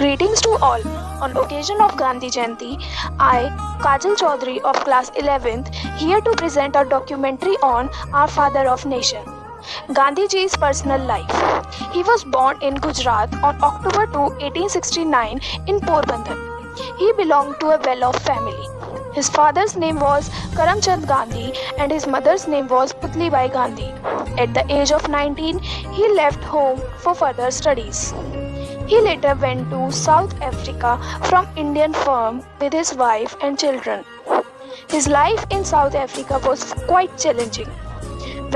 Greetings to all. On occasion of Gandhi Jayanti, I, Kajal Chaudhary of class 11th, here to present a documentary on our father of nation, Gandhiji's personal life. He was born in Gujarat on October 2, 1869 in Porbandar. He belonged to a well-off family. His father's name was Karamchand Gandhi and his mother's name was Putlibai Gandhi. At the age of 19, he left home for further studies. He later went to South Africa from Indian firm with his wife and children. His life in South Africa was quite challenging.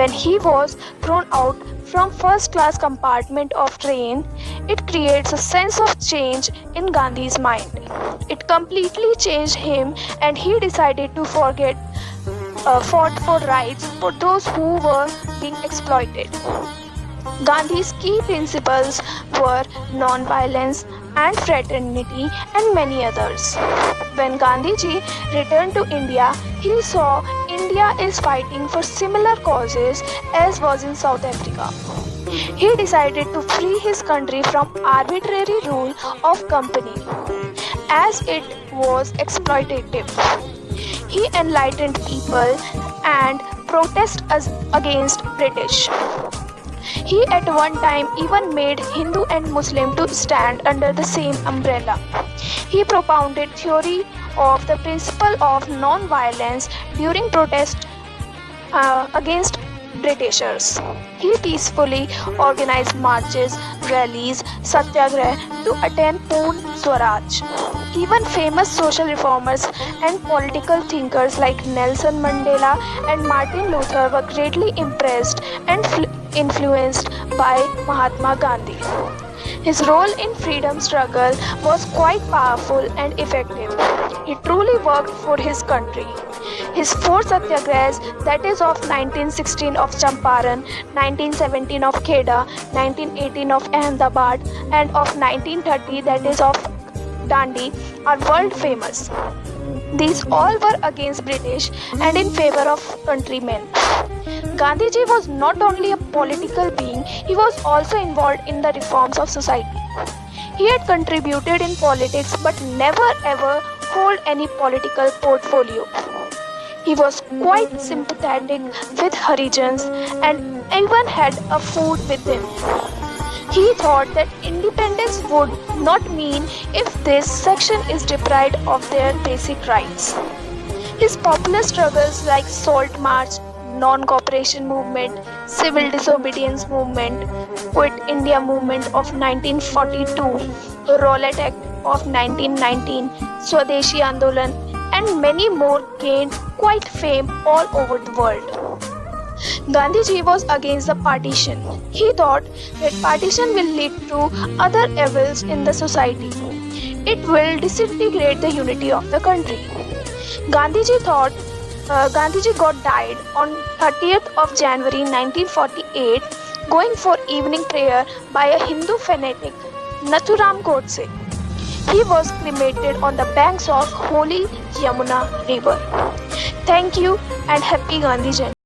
When he was thrown out from first class compartment of train, it creates a sense of change in Gandhi's mind. It completely changed him and he decided to fought for rights for those who were being exploited. Gandhi's key principles were non-violence and fraternity and many others. When Gandhiji returned to India, he saw India is fighting for similar causes as was in South Africa. He decided to free his country from arbitrary rule of company as it was exploitative. He enlightened people and protested against British. He at one time even made Hindu and Muslim to stand under the same umbrella. He propounded theory of the principle of non-violence during protest against Britishers. He peacefully organized marches, rallies, satyagrah to attain Purn Swaraj. Even famous social reformers and political thinkers like Nelson Mandela and Martin Luther were greatly impressed and influenced by Mahatma Gandhi. His role in freedom struggle was quite powerful and effective. He truly worked for his country. His four satyagrahas, that is of 1916 of Champaran, 1917 of Kheda, 1918 of Ahmedabad and of 1930 that is of Dandi, are world famous. These all were against British and in favor of countrymen. Gandhiji was not only a political being, he was also involved in the reforms of society. He had contributed in politics but never ever held any political portfolio. He was quite sympathetic with Harijans and even had a food with them. He thought that independence would not mean if this section is deprived of their basic rights. His popular struggles like Salt March, Non-Cooperation Movement, Civil Disobedience Movement, Quit India Movement of 1942, Rowlatt Act of 1919, Swadeshi Andolan and many more gained quite fame all over the world. Gandhiji was against the partition. He thought that partition will lead to other evils in the society. It will disintegrate the unity of the country. Gandhiji got died on 30th of January 1948 going for evening prayer by a Hindu fanatic, Nathuram Godse. He was cremated on the banks of holy Yamuna river. Thank you and happy Gandhi Jayanti.